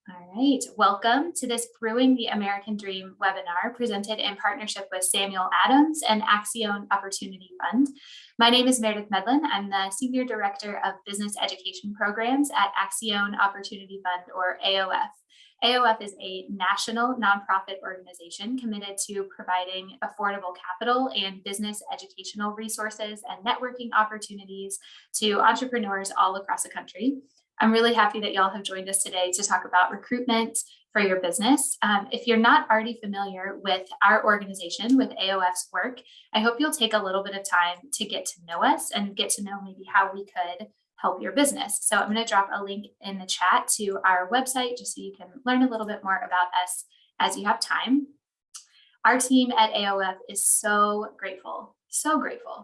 All right, welcome to this Brewing the American Dream webinar presented in partnership with Samuel Adams and Accion Opportunity Fund. My name is Meredith Medlin. I'm the Senior Director of Business Education Programs at Accion Opportunity Fund, or AOF. AOF is a national nonprofit organization committed to providing affordable capital and business educational resources and networking opportunities to entrepreneurs all across the country. I'm really happy that y'all have joined us today to talk about recruitment for your business. If you're not already familiar with our organization, with AOF's work, I hope you'll take a little bit of time to get to know us and get to know maybe how we could help your business. So I'm going to drop a link in the chat to our website just so you can learn a little bit more about us as you have time. Our team at AOF is so grateful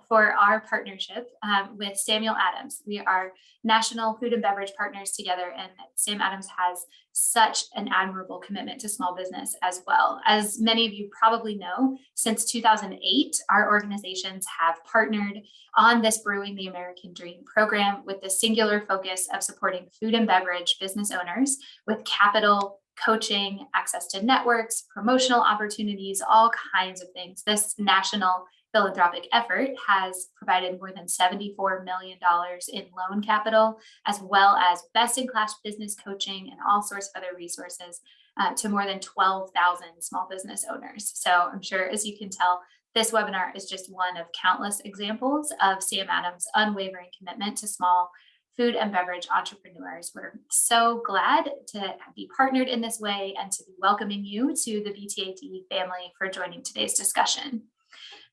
for our partnership with Samuel Adams. We are national food and beverage partners together, and Sam Adams has such an admirable commitment to small business as well. As many of you probably know, since 2008, our organizations have partnered on this Brewing the American Dream program with the singular focus of supporting food and beverage business owners with capital, coaching, access to networks, promotional opportunities, all kinds of things. This national philanthropic effort has provided more than $74 million in loan capital, as well as best-in-class business coaching and all sorts of other resources to more than 12,000 small business owners. So I'm sure, as you can tell, this webinar is just one of countless examples of Sam Adams' unwavering commitment to small food and beverage entrepreneurs. We're so glad to be partnered in this way and to be welcoming you to the BTAD family for joining today's discussion.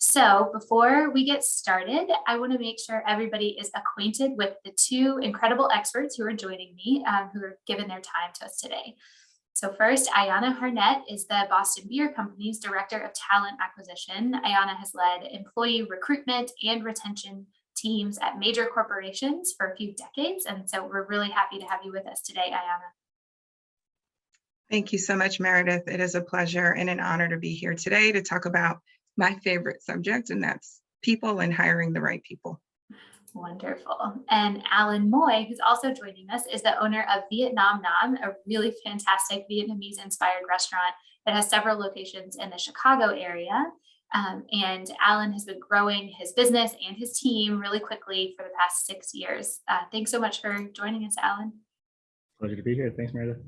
So before we get started, I want to make sure everybody is acquainted with the two incredible experts who are joining me, who are giving their time to us today. So first, Ayana Harnett is the Boston Beer Company's Director of Talent Acquisition. Ayana has led employee recruitment and retention teams at major corporations for a few decades. And so we're really happy to have you with us today, Ayana. Thank you so much, Meredith. It is a pleasure and an honor to be here today to talk about my favorite subject, and that's people and hiring the right people. Wonderful. And Alan Moy, who's also joining us, is the owner of Viet Nam Nam, a really fantastic Vietnamese-inspired restaurant that has several locations in the Chicago area. And Alan has been growing his business and his team really quickly for the past 6 years. Thanks so much for joining us, Alan. Pleasure to be here. Thanks, Meredith.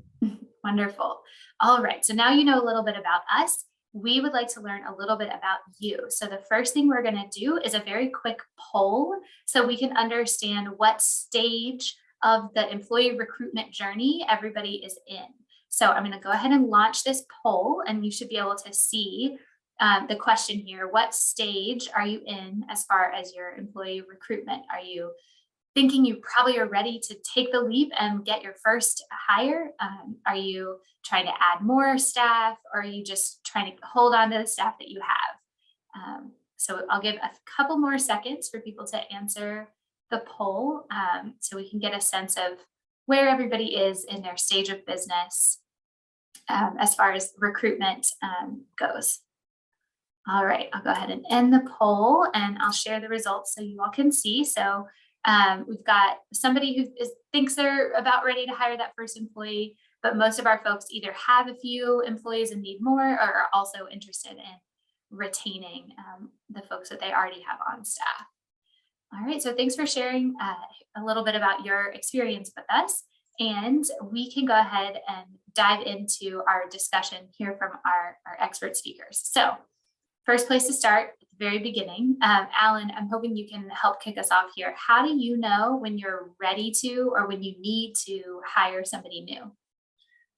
Wonderful. All right. So now you know a little bit about us. We would like to learn a little bit about you. So the first thing we're going to do is a very quick poll so we can understand what stage of the employee recruitment journey everybody is in. So I'm going to go ahead and launch this poll, and you should be able to see the question here. What stage are you in as far as your employee recruitment? Are you thinking you probably are ready to take the leap and get your first hire? Are you trying to add more staff, or are you just trying to hold on to the staff that you have? So I'll give a couple more seconds for people to answer the poll so we can get a sense of where everybody is in their stage of business as far as recruitment goes. All right, I'll go ahead and end the poll, and I'll share the results so you all can see. So we've got somebody who thinks they're about ready to hire that first employee, but most of our folks either have a few employees and need more, or are also interested in retaining the folks that they already have on staff. All right, so thanks for sharing a little bit about your experience with us, and we can go ahead and dive into our discussion here from our expert speakers. So first place to start at the very beginning. Alan, I'm hoping you can help kick us off here. How do you know when you're ready to, or when you need to hire somebody new?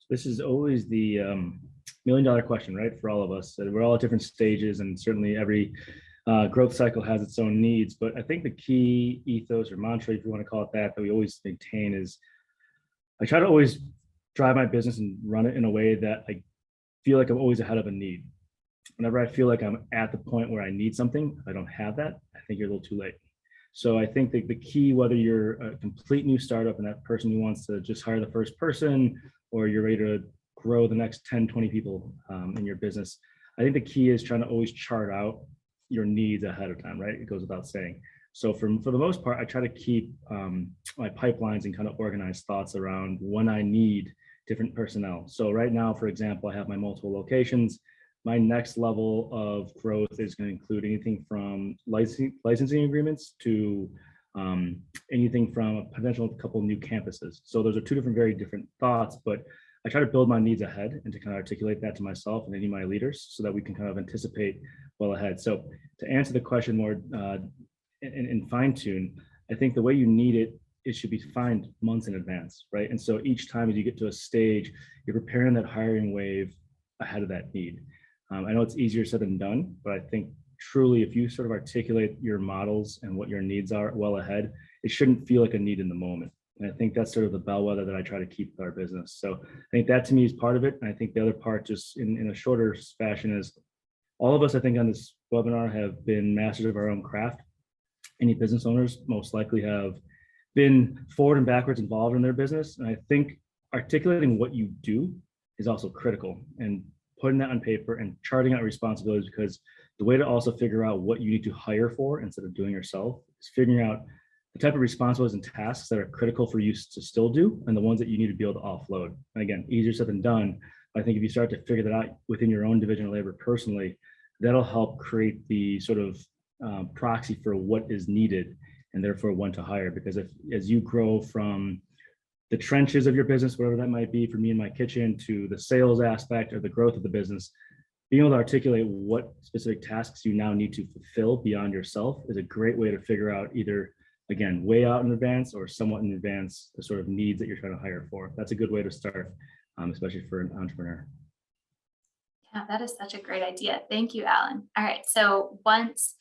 This is always the million-dollar question, right, for all of us. We're all at different stages, and certainly every growth cycle has its own needs. But I think the key ethos or mantra, if you want to call it that we always maintain is I try to always drive my business and run it in a way that I feel like I'm always ahead of a need. Whenever I feel like I'm at the point where I need something, if I don't have that, I think you're a little too late. So I think that the key, whether you're a complete new startup and that person who wants to just hire the first person, or you're ready to grow the next 10, 20 people in your business, I think the key is trying to always chart out your needs ahead of time, right? It goes without saying. So for the most part, I try to keep my pipelines and kind of organized thoughts around when I need different personnel. So right now, for example, I have my multiple locations. My next level of growth is going to include anything from licensing agreements to anything from a potential couple new campuses. So those are two very different thoughts, but I try to build my needs ahead and to kind of articulate that to myself and any of my leaders so that we can kind of anticipate well ahead. So to answer the question more in fine tune, I think the way you need it, it should be defined months in advance, right? And so each time as you get to a stage, you're preparing that hiring wave ahead of that need. I know it's easier said than done, but I think truly if you sort of articulate your models and what your needs are well ahead, it shouldn't feel like a need in the moment. And I think that's sort of the bellwether that I try to keep with our business. So I think that to me is part of it. And I think the other part, just in a shorter fashion, is all of us, I think, on this webinar have been masters of our own craft. Any business owners most likely have been forward and backwards involved in their business. And I think articulating what you do is also critical, and putting that on paper and charting out responsibilities, because the way to also figure out what you need to hire for instead of doing yourself is figuring out the type of responsibilities and tasks that are critical for you to still do and the ones that you need to be able to offload. And again, easier said than done. I think if you start to figure that out within your own division of labor personally, that'll help create the sort of proxy for what is needed and therefore when to hire. Because as you grow from the trenches of your business, whatever that might be, for me in my kitchen, to the sales aspect or the growth of the business, being able to articulate what specific tasks you now need to fulfill beyond yourself is a great way to figure out, either, again, way out in advance or somewhat in advance, the sort of needs that you're trying to hire for. That's a good way to start, especially for an entrepreneur. Yeah, that is such a great idea. Thank you, Alan. All right, so once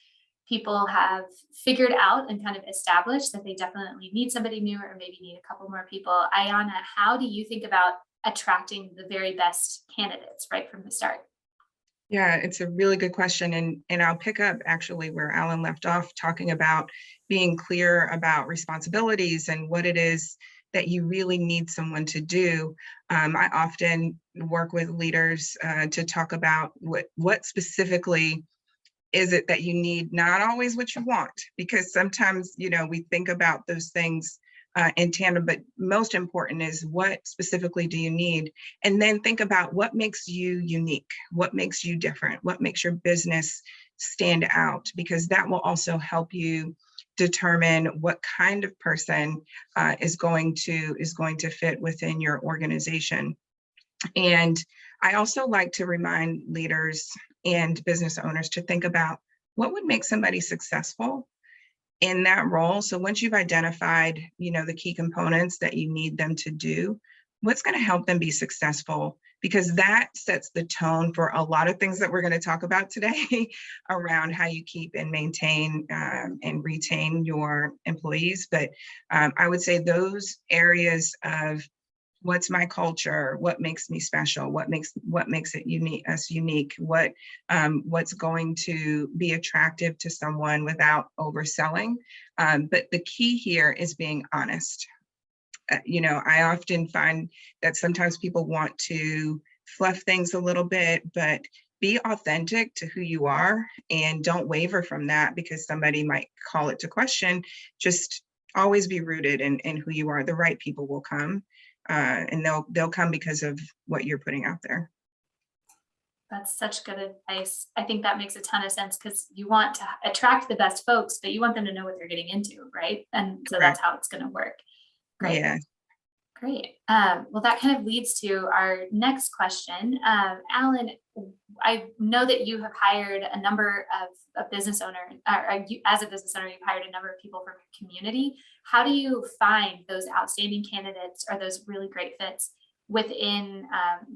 people have figured out and kind of established that they definitely need somebody new or maybe need a couple more people, Ayana, how do you think about attracting the very best candidates right from the start? Yeah, it's a really good question. And I'll pick up actually where Alan left off, talking about being clear about responsibilities and what it is that you really need someone to do. I often work with leaders to talk about what specifically is it that you need, not always what you want, because sometimes, we think about those things in tandem, but most important is what specifically do you need? And then think about what makes you unique, what makes you different, what makes your business stand out, because that will also help you determine what kind of person is going to fit within your organization. And I also like to remind leaders and business owners to think about what would make somebody successful in that role. So once you've identified, the key components that you need them to do, what's going to help them be successful? Because that sets the tone for a lot of things that we're going to talk about today around how you keep and maintain and retain your employees. But I would say those areas of what's my culture, what makes me special, what makes it unique, what's going to be attractive to someone without overselling. But the key here is being honest. I often find that sometimes people want to fluff things a little bit, but be authentic to who you are and don't waver from that because somebody might call it to question. Just always be rooted in who you are. The right people will come. And they'll come because of what you're putting out there. That's such good advice. I think that makes a ton of sense because you want to attract the best folks, but you want them to know what they're getting into, right? And so that's how it's going to work. Great. Yeah. Great. Well, that kind of leads to our next question. Alan, I know that you have hired a number of business owners, as a business owner, you've hired a number of people from your community. How do you find those outstanding candidates or those really great fits within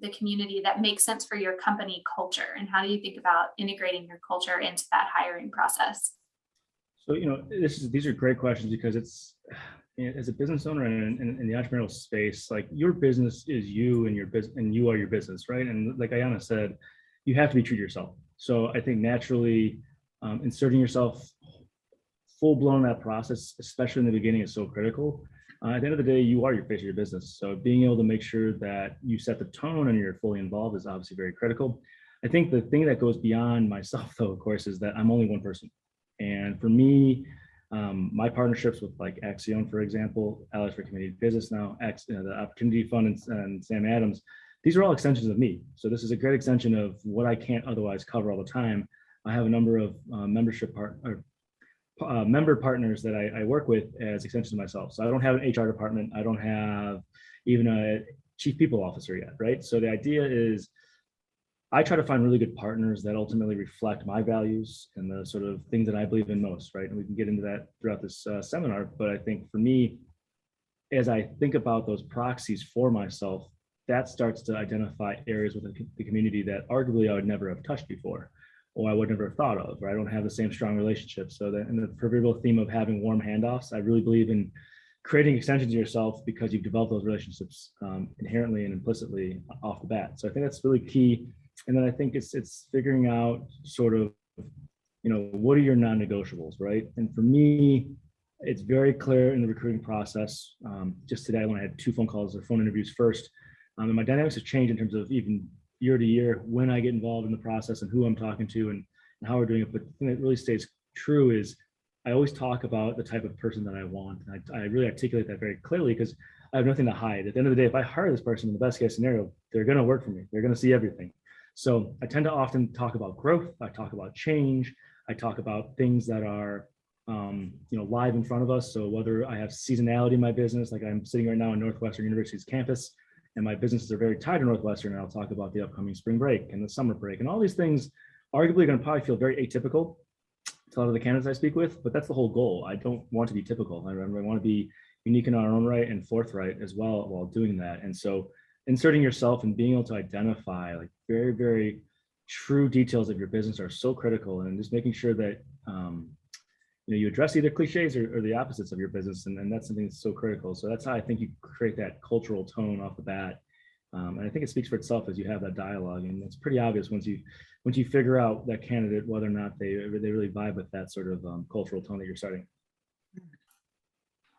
the community that make sense for your company culture? And how do you think about integrating your culture into that hiring process? So, these are great questions because it's, as a business owner and in the entrepreneurial space, like your business is you and your business, and you are your business, right? And like Ayana said, you have to be true to yourself. So I think naturally inserting yourself full blown in that process, especially in the beginning, is so critical. At the end of the day, you are your face of your business. So being able to make sure that you set the tone and you're fully involved is obviously very critical. I think the thing that goes beyond myself, though, of course, is that I'm only one person. And for me, My partnerships with like Accion, for example, Allies for Community Business now, the Opportunity Fund and Sam Adams, these are all extensions of me. So this is a great extension of what I can't otherwise cover all the time. I have a number of member partners that I work with as extensions of myself. So I don't have an HR department. I don't have even a chief people officer yet, right? So the idea is I try to find really good partners that ultimately reflect my values and the sort of things that I believe in most, right? And we can get into that throughout this seminar. But I think for me, as I think about those proxies for myself, that starts to identify areas within the community that arguably I would never have touched before, or I would never have thought of, or I don't have the same strong relationships. So that in the proverbial theme of having warm handoffs, I really believe in creating extensions of yourself because you've developed those relationships inherently and implicitly off the bat. So I think that's really key. And then I think it's figuring out sort of, what are your non-negotiables, right? And for me, it's very clear in the recruiting process. Just today, when I had 2 phone calls or phone interviews first, and my dynamics have changed in terms of even year to year when I get involved in the process and who I'm talking to and how we're doing it. But the thing that really stays true is I always talk about the type of person that I want. And I really articulate that very clearly because I have nothing to hide. At the end of the day, if I hire this person in the best case scenario, they're going to work for me. They're going to see everything. So I tend to often talk about growth. I talk about change. I talk about things that are live in front of us. So whether I have seasonality in my business, like I'm sitting right now on Northwestern University's campus, and my businesses are very tied to Northwestern, and I'll talk about the upcoming spring break and the summer break, and all these things arguably are going to probably feel very atypical to a lot of the candidates I speak with, but that's the whole goal. I don't want to be typical. I want to be unique in our own right and forthright as well while doing that. And so inserting yourself and being able to identify like very, very true details of your business are so critical, and just making sure that you address either cliches or the opposites of your business, and that's something that's so critical. So that's how I think you create that cultural tone off the bat, and I think it speaks for itself as you have that dialogue, and it's pretty obvious once you figure out that candidate whether or not they really vibe with that sort of cultural tone that you're starting.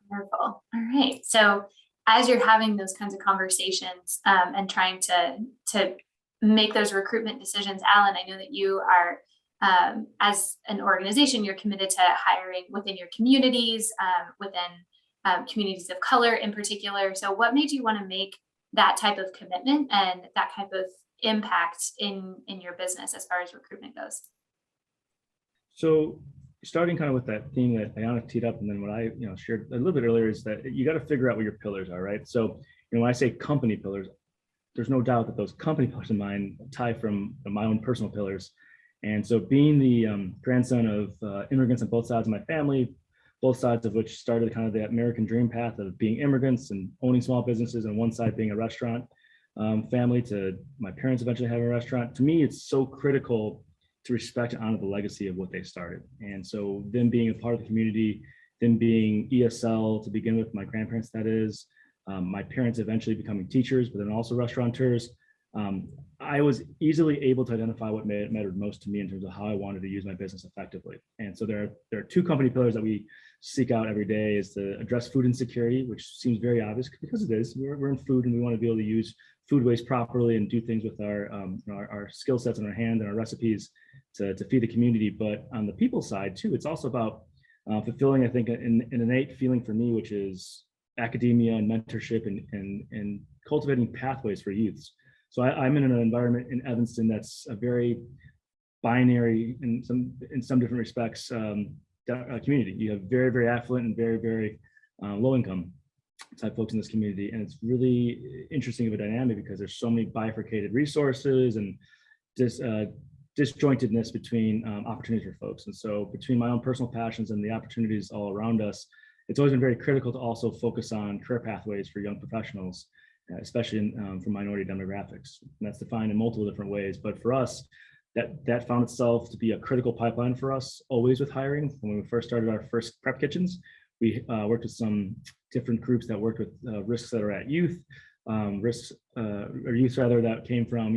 Wonderful. All right. So as you're having those kinds of conversations and trying to make those recruitment decisions, Alan, I know that you are, as an organization, you're committed to hiring within your communities, within communities of color in particular. So what made you want to make that type of commitment and that type of impact in your business as far as recruitment goes? So starting kind of with that theme that Ayana teed up, and then what I shared a little bit earlier, is that you got to figure out what your pillars are, right? So when I say company pillars, there's no doubt that those company pillars of mine tie from my own personal pillars. And so being the grandson of immigrants on both sides of my family, both sides of which started kind of the American dream path of being immigrants and owning small businesses, and one side being a restaurant family, to my parents eventually having a restaurant. To me, it's so critical to respect and honor the legacy of what they started. And so them being a part of the community, them being ESL to begin with, my grandparents, that is, my parents eventually becoming teachers, but then also restaurateurs. I was easily able to identify what mattered most to me in terms of how I wanted to use my business effectively. And so there are 2 company pillars that we seek out every day: is to address food insecurity, which seems very obvious because it is. We're in food, and we want to be able to use food waste properly and do things with our skill sets in our hand and our recipes to feed the community. But on the people side too, it's also about fulfilling, I think, an innate feeling for me, which is academia and mentorship and cultivating pathways for youths. So I'm in an environment in Evanston that's a very binary in some different respects community. You have very, very affluent and very, very low income type folks in this community, and it's really interesting of a dynamic because there's so many bifurcated resources and disjointedness between opportunities for folks. And so between my own personal passions and the opportunities all around us, it's always been very critical to also focus on career pathways for young professionals, especially for minority demographics. And that's defined in multiple different ways. But for us, that found itself to be a critical pipeline for us always with hiring. When we first started our first prep kitchens, we worked with some different groups that worked with risks that are at youth, or youth rather, that came from,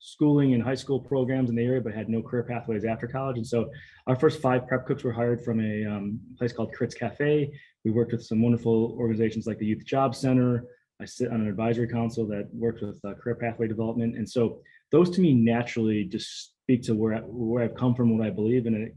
schooling and high school programs in the area, but had no career pathways after college. And so our first 5 prep cooks were hired from a place called Crit's Cafe. We worked with some wonderful organizations like the Youth Job Center. I sit on an advisory council that works with career pathway development. And so those to me naturally just speak to where I've come from, what I believe, and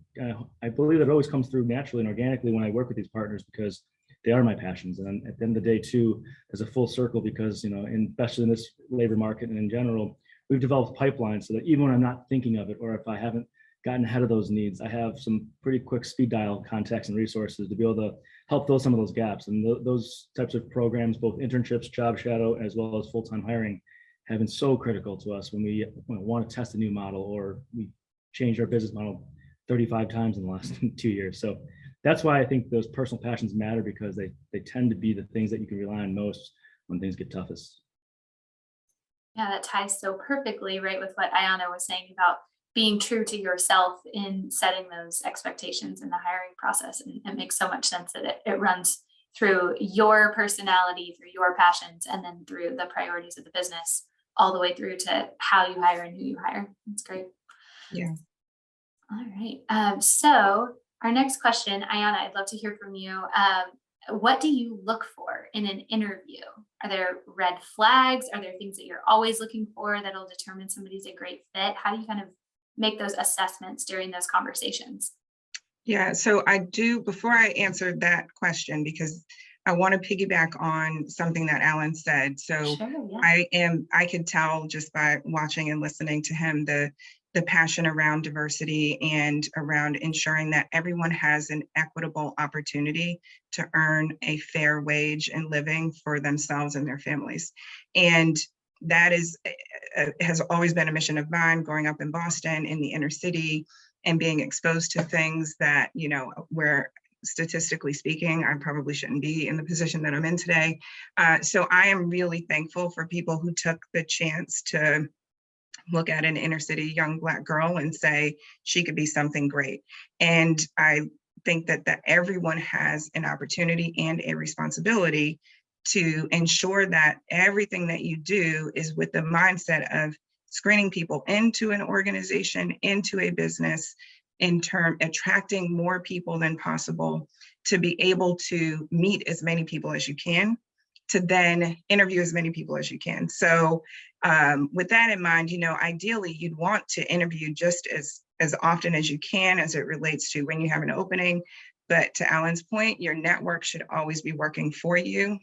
I believe that it always comes through naturally and organically when I work with these partners, because they are my passions. And at the end of the day, too, there's a full circle, because especially in this labor market and in general, we've developed pipelines so that even when I'm not thinking of it, or if I haven't gotten ahead of those needs, I have some pretty quick speed dial contacts and resources to be able to help fill some of those gaps. And those types of programs, both internships, job shadow, as well as full-time hiring, have been so critical to us when we want to test a new model, or we changed our business model 35 times in the last 2 years. So that's why I think those personal passions matter, because they tend to be the things that you can rely on most when things get toughest. Yeah, that ties so perfectly right with what Ayana was saying about being true to yourself in setting those expectations in the hiring process. And it makes so much sense that it runs through your personality, through your passions, and then through the priorities of the business, all the way through to how you hire and who you hire. That's great. Yeah. All right. So our next question, Ayana, I'd love to hear from you. What do you look for in an interview? Are there red flags? Are there things that you're always looking for that'll determine somebody's a great fit? How do you kind of make those assessments during those conversations? Yeah, so I do, before I answer that question, because I want to piggyback on something that Alan said. So Sure, yeah. I could tell just by watching and listening to him, the passion around diversity and around ensuring that everyone has an equitable opportunity to earn a fair wage and living for themselves and their families. And that has always been a mission of mine growing up in Boston, in the inner city, and being exposed to things that, where statistically speaking, I probably shouldn't be in the position that I'm in today. So I am really thankful for people who took the chance to look at an inner city young Black girl and say she could be something great. And I think that everyone has an opportunity and a responsibility to ensure that everything that you do is with the mindset of screening people into an organization, into a business, attracting more people than possible, to be able to meet as many people as you can, to then interview as many people as you can. So with that in mind, ideally you'd want to interview just as often as you can as it relates to when you have an opening. But to Alan's point, your network should always be working for you.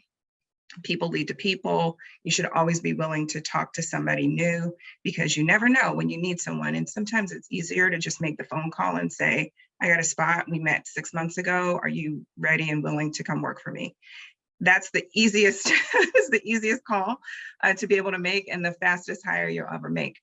People lead to people. You should always be willing to talk to somebody new, because you never know when you need someone. And sometimes it's easier to just make the phone call and say, I got a spot. We met 6 months ago. Are you ready and willing to come work for me? That's the easiest, is the easiest call to be able to make, and the fastest hire you'll ever make.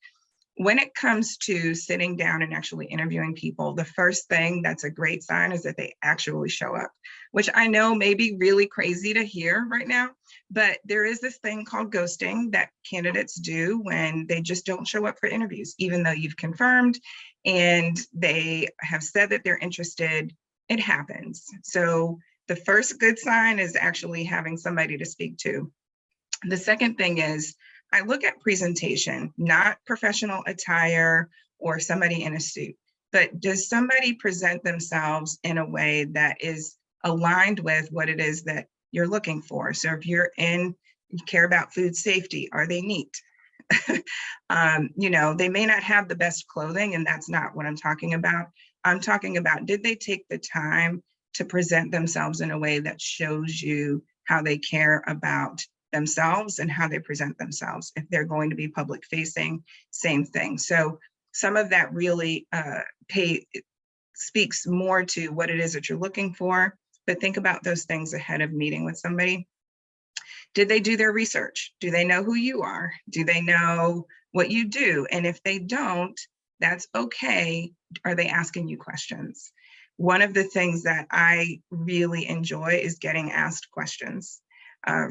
When it comes to sitting down and actually interviewing people, the first thing that's a great sign is that they actually show up, which I know may be really crazy to hear right now, but there is this thing called ghosting that candidates do when they just don't show up for interviews, even though you've confirmed and they have said that they're interested. It happens. So the first good sign is actually having somebody to speak to. The second thing is, I look at presentation, not professional attire or somebody in a suit, but does somebody present themselves in a way that is aligned with what it is that you're looking for? So if you care about food safety, are they neat? They may not have the best clothing, and that's not what I'm talking about. I'm talking about, did they take the time to present themselves in a way that shows you how they care about themselves and how they present themselves? If they're going to be public facing, same thing. So some of that really speaks more to what it is that you're looking for, but think about those things ahead of meeting with somebody. Did they do their research? Do they know who you are? Do they know what you do? And if they don't, that's okay. Are they asking you questions? One of the things that I really enjoy is getting asked questions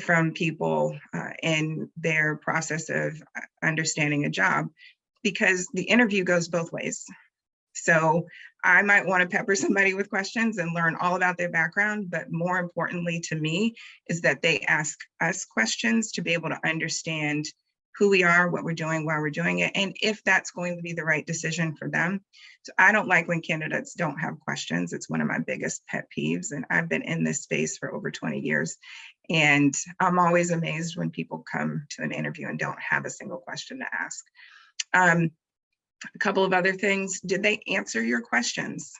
from people in their process of understanding a job, because the interview goes both ways. So I might want to pepper somebody with questions and learn all about their background, but more importantly to me is that they ask us questions to be able to understand who we are, what we're doing, why we're doing it, and if that's going to be the right decision for them. So I don't like when candidates don't have questions. It's one of my biggest pet peeves, and I've been in this space for over 20 years. And I'm always amazed when people come to an interview and don't have a single question to ask. A couple of other things. Did they answer your questions?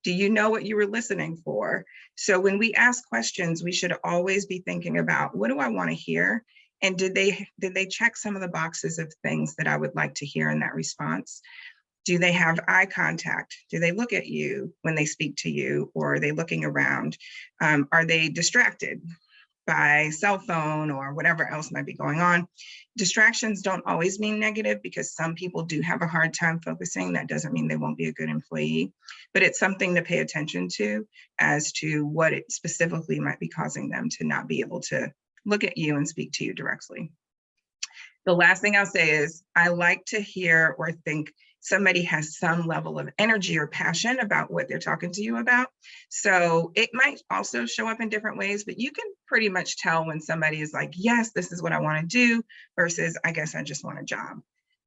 Do you know what you were listening for? So when we ask questions, we should always be thinking about, what do I want to hear? And did they check some of the boxes of things that I would like to hear in that response? Do they have eye contact? Do they look at you when they speak to you, or are they looking around? Are they distracted by cell phone or whatever else might be going on? Distractions don't always mean negative, because some people do have a hard time focusing. That doesn't mean they won't be a good employee, but it's something to pay attention to as to what it specifically might be causing them to not be able to look at you and speak to you directly. The last thing I'll say is, I like to hear or think somebody has some level of energy or passion about what they're talking to you about. So it might also show up in different ways, but you can pretty much tell when somebody is like, yes, this is what I want to do, versus I guess I just want a job,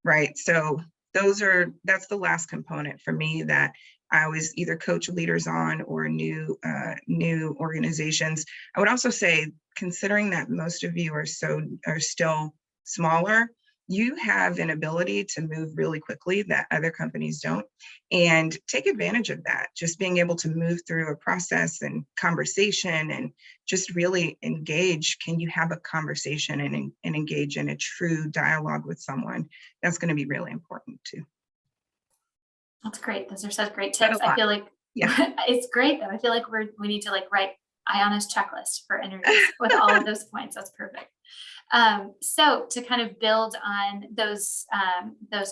right? So that's the last component for me that I always either coach leaders on, or new organizations. I would also say, considering that most of you are still smaller, you have an ability to move really quickly that other companies don't, and take advantage of that. Just being able to move through a process and conversation and just really engage. Can you have a conversation and engage in a true dialogue with someone? That's going to be really important too. That's great. Those are such great tips. I feel like it's great though. I feel like we need to write Ayana's checklist for interviews with all of those points. That's perfect. So to kind of build on those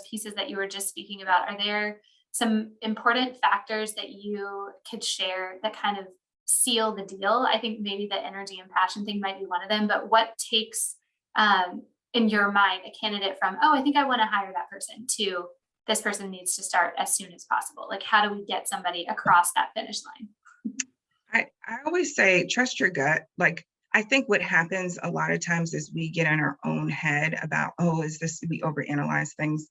pieces that you were just speaking about, are there some important factors that you could share that kind of seal the deal? I think maybe the energy and passion thing might be one of them, but what takes, in your mind, a candidate from, oh, I think I want to hire that person, to this person needs to start as soon as possible? Like, how do we get somebody across that finish line? I always say, trust your gut. Like, I think what happens a lot of times is we get in our own head about, oh, we overanalyze things.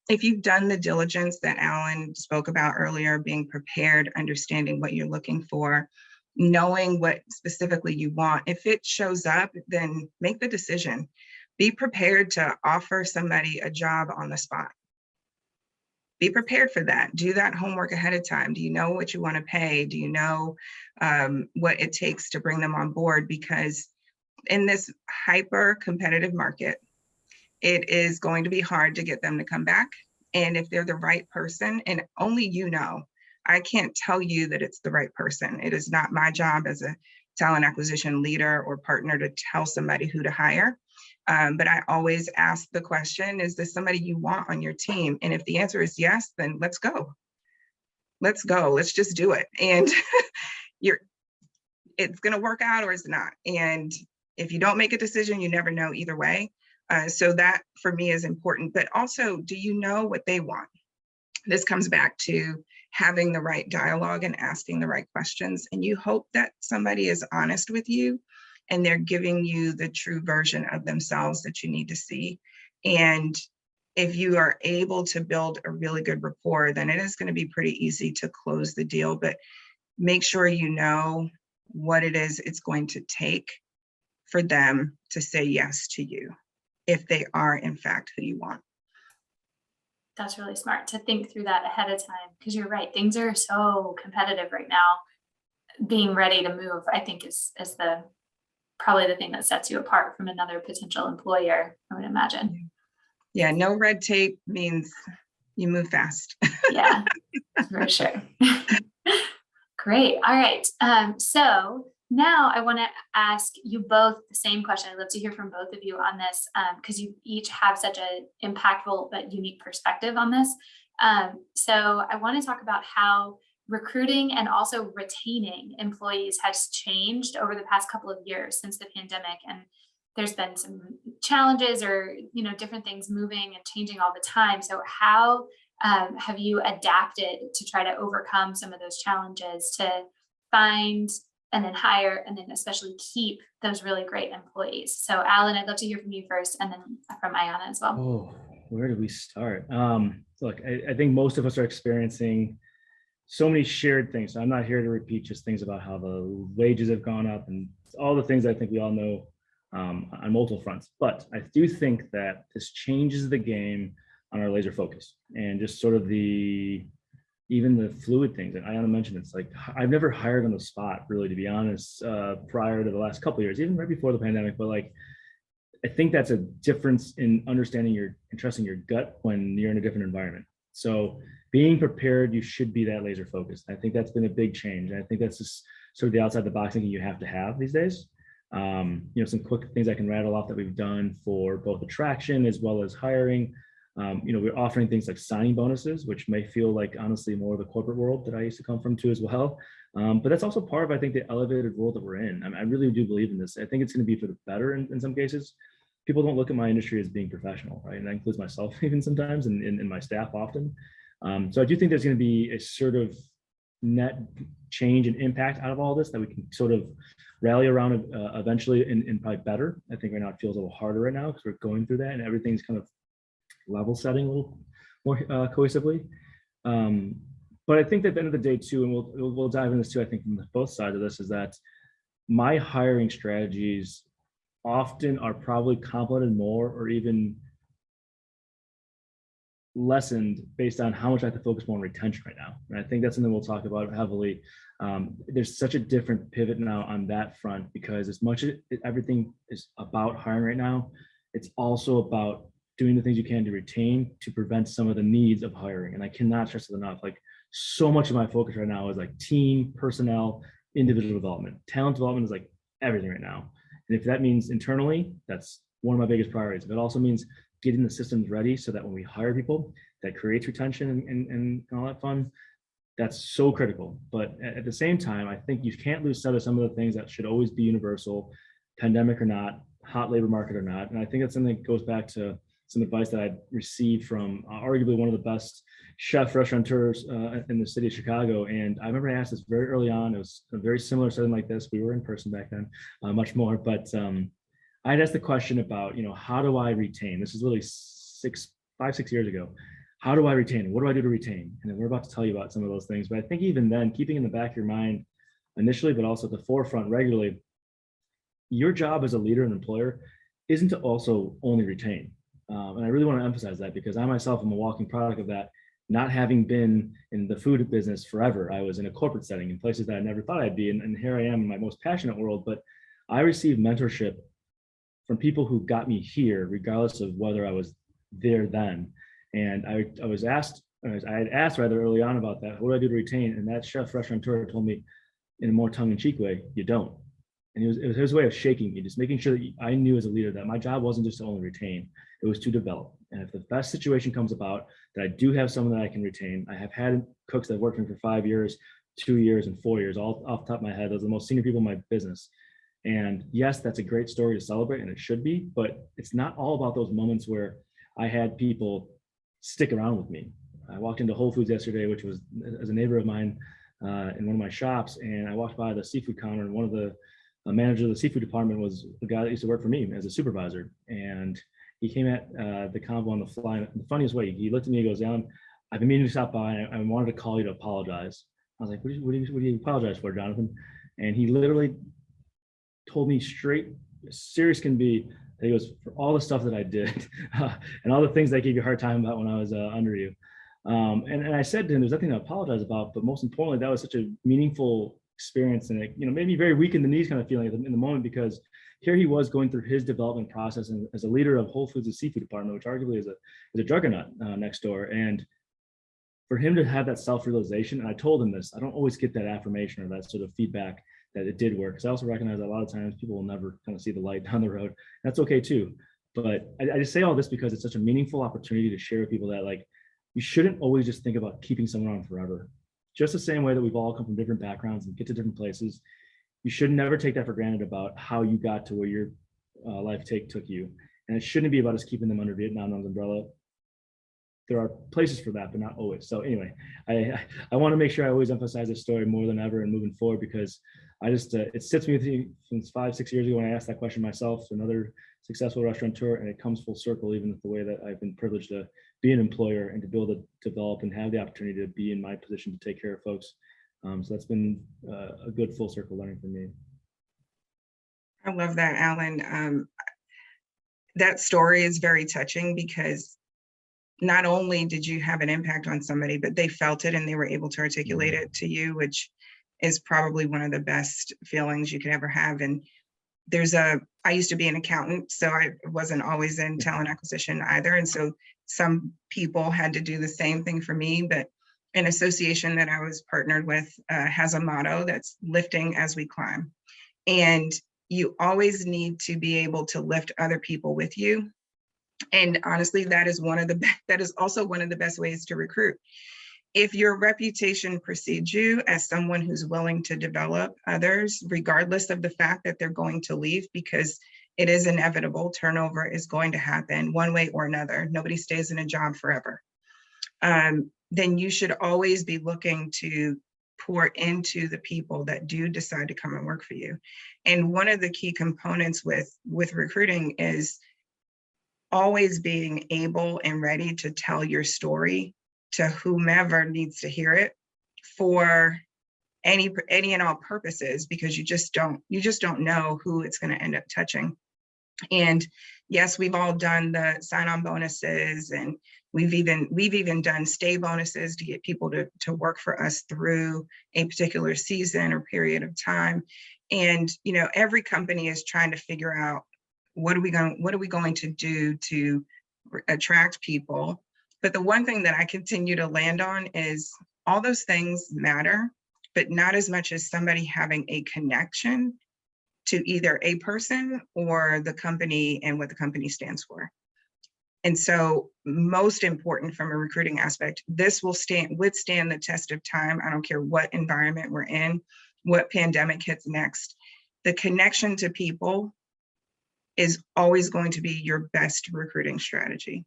If you've done the diligence that Alan spoke about earlier, being prepared, understanding what you're looking for, knowing what specifically you want, if it shows up, then make the decision. Be prepared to offer somebody a job on the spot. Be prepared for that. Do that homework ahead of time. Do you know what you want to pay? Do you know what it takes to bring them on board? Because in this hyper competitive market, it is going to be hard to get them to come back. And if they're the right person, and only you know, I can't tell you that it's the right person. It is not my job as a talent acquisition leader or partner to tell somebody who to hire. But I always ask the question, is this somebody you want on your team? And if the answer is yes, then let's go. Let's go. Let's just do it. And it's going to work out or it's not. And if you don't make a decision, you never know either way. So that for me is important. But also, do you know what they want? This comes back to having the right dialogue and asking the right questions. And you hope that somebody is honest with you and they're giving you the true version of themselves that you need to see. And if you are able to build a really good rapport, then it is going to be pretty easy to close the deal. But make sure you know what it is it's going to take for them to say yes to you, if they are in fact who you want. That's really smart to think through that ahead of time, because you're right. Things are so competitive right now. Being ready to move, I think, is probably the thing that sets you apart from another potential employer, I would imagine. Yeah, no red tape means you move fast. Yeah, for sure. Great. All right. So now I want to ask you both the same question. I'd love to hear from both of you on this, because you each have such an impactful but unique perspective on this. So I want to talk about how recruiting and also retaining employees has changed over the past couple of years since the pandemic. And there's been some challenges or, different things moving and changing all the time. So how have you adapted to try to overcome some of those challenges to find and then hire and then especially keep those really great employees? So Alan, I'd love to hear from you first, and then from Ayana as well. Oh, where do we start? Look, I think most of us are experiencing so many shared things. So I'm not here to repeat just things about how the wages have gone up and all the things I think we all know on multiple fronts. But I do think that this changes the game on our laser focus and just sort of even the fluid things that Ayana mentioned. It's like, I've never hired on the spot, really, to be honest, prior to the last couple of years, even right before the pandemic. But like, I think that's a difference in understanding and trusting your gut when you're in a different environment. So being prepared, you should be that laser focused. I think that's been a big change. I think that's just sort of the outside the box thinking you have to have these days. Some quick things I can rattle off that we've done for both attraction as well as hiring. We're offering things like signing bonuses, which may feel like honestly more of the corporate world that I used to come from too as well. But that's also part of, I think, the elevated world that we're in. I really do believe in this. I think it's going to be for the better in some cases. People don't look at my industry as being professional, right? And that includes myself even sometimes and my staff often. So I do think there's going to be a sort of net change and impact out of all this that we can sort of rally around eventually and probably better. I think right now it feels a little harder right now because we're going through that and everything's kind of level setting a little more cohesively. But I think that at the end of the day too, and we'll dive into this too, I think from both sides of this, is that my hiring strategies often are probably complemented more or even lessened based on how much I have to focus more on retention right now. And I think that's something we'll talk about heavily. There's such a different pivot now on that front because as much as everything is about hiring right now, it's also about doing the things you can to retain to prevent some of the needs of hiring. And I cannot stress it enough. Like so much of my focus right now is like team, personnel, individual development. Talent development is like everything right now. And if that means internally, that's one of my biggest priorities. If it also means getting the systems ready so that when we hire people, that creates retention and all that fun, that's so critical. But at the same time, I think you can't lose sight of some of the things that should always be universal, pandemic or not, hot labor market or not. And I think that's something that goes back to some advice that I received from arguably one of the best chef restaurateurs in the city of Chicago. And I remember I asked this very early on. It was a very similar setting like this. We were in person back then, much more. But I'd asked the question about, how do I retain? This is really 5-6 years ago. How do I retain? What do I do to retain? And then we're about to tell you about some of those things. But I think even then, keeping in the back of your mind initially, but also at the forefront regularly, your job as a leader and employer isn't to also only retain. And I really want to emphasize that because I myself am a walking product of that, not having been in the food business forever. I was in a corporate setting in places that I never thought I'd be. And here I am in my most passionate world, but I received mentorship from people who got me here, regardless of whether I was there then. And I had asked rather early on about that, what do I do to retain? And that chef restaurateur told me in a more tongue-in-cheek way, you don't. And it was his way of shaking me, just making sure that I knew as a leader that my job wasn't just to only retain, it was to develop. And if the best situation comes about, that I do have someone that I can retain. I have had cooks that worked for me for 5 years, 2 years, and 4 years, all off the top of my head. Those are the most senior people in my business. And yes, that's a great story to celebrate, and it should be, but it's not all about those moments where I had people stick around with me. I walked into Whole Foods yesterday, which was as a neighbor of mine in one of my shops, and I walked by the seafood counter, and one of the manager of the seafood department was a guy that used to work for me as a supervisor. And he came at the convo on the fly in the funniest way. He looked at me and goes, "Alan, I've been meaning to stop by. I wanted to call you to apologize." I was like, what do you apologize for, Jonathan? And he literally told me straight, as serious can be, that he goes, for all the stuff that I did and all the things that I gave you a hard time about when I was under you. And I said to him, there's nothing to apologize about, but most importantly, that was such a meaningful experience, and it made me very weak in the knees kind of feeling in the moment, because here he was going through his development process and as a leader of Whole Foods' seafood department, which arguably is a juggernaut next door. And for him to have that self-realization, and I told him this, I don't always get that affirmation or that sort of feedback that it did work, because I also recognize that a lot of times people will never kind of see the light down the road. That's okay too. But I just say all this because it's such a meaningful opportunity to share with people that, like, you shouldn't always just think about keeping someone on forever. Just the same way that we've all come from different backgrounds and get to different places, you should never take that for granted about how you got to where your life took you. And it shouldn't be about us keeping them under Vietnam's umbrella. There are places for that, but not always. So anyway, I want to make sure I always emphasize this story more than ever and moving forward, because I just, it sits with me since 5-6 years ago when I asked that question myself to another successful restaurateur, and it comes full circle, even with the way that I've been privileged to be an employer and to be able to develop and have the opportunity to be in my position to take care of folks. So that's been a good full circle learning for me. I love that, Alan. That story is very touching because not only did you have an impact on somebody, but they felt it and they were able to articulate it to you, which is probably one of the best feelings you could ever have. And I used to be an accountant, so I wasn't always in talent acquisition either. And so some people had to do the same thing for me, but an association that I was partnered with has a motto that's lifting as we climb. And you always need to be able to lift other people with you. And honestly, that is also one of the best ways to recruit. If your reputation precedes you as someone who's willing to develop others, regardless of the fact that they're going to leave, because it is inevitable, turnover is going to happen one way or another. Nobody stays in a job forever. Then you should always be looking to pour into the people that do decide to come and work for you. And one of the key components with recruiting is always being able and ready to tell your story to whomever needs to hear it for any and all purposes, because you just don't know who it's going to end up touching. And yes, we've all done the sign-on bonuses, and we've even done stay bonuses to get people to work for us through a particular season or period of time. And every company is trying to figure out what are we going to do to attract people. But the one thing that I continue to land on is all those things matter, but not as much as somebody having a connection to either a person or the company and what the company stands for. And so most important from a recruiting aspect, this will withstand the test of time. I don't care what environment we're in, what pandemic hits next. The connection to people is always going to be your best recruiting strategy,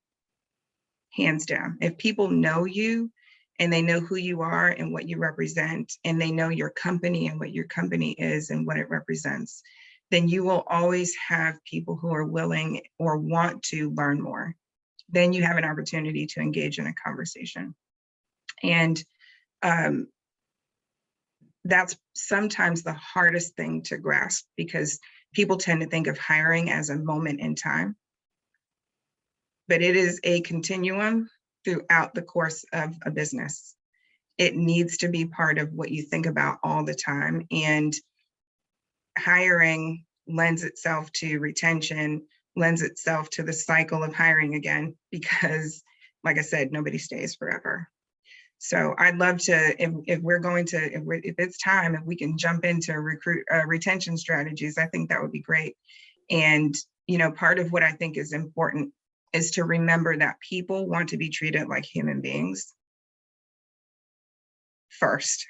hands down. If people know you and they know who you are and what you represent, and they know your company and what your company is and what it represents, then you will always have people who are willing or want to learn more. Then you have an opportunity to engage in a conversation. And that's sometimes the hardest thing to grasp, because people tend to think of hiring as a moment in time, but it is a continuum throughout the course of a business. It needs to be part of what you think about all the time. And hiring lends itself to retention, lends itself to the cycle of hiring again, because like I said, nobody stays forever. So I'd love to, if it's time, if we can jump into retention strategies, I think that would be great. And, part of what I think is important is to remember that people want to be treated like human beings first,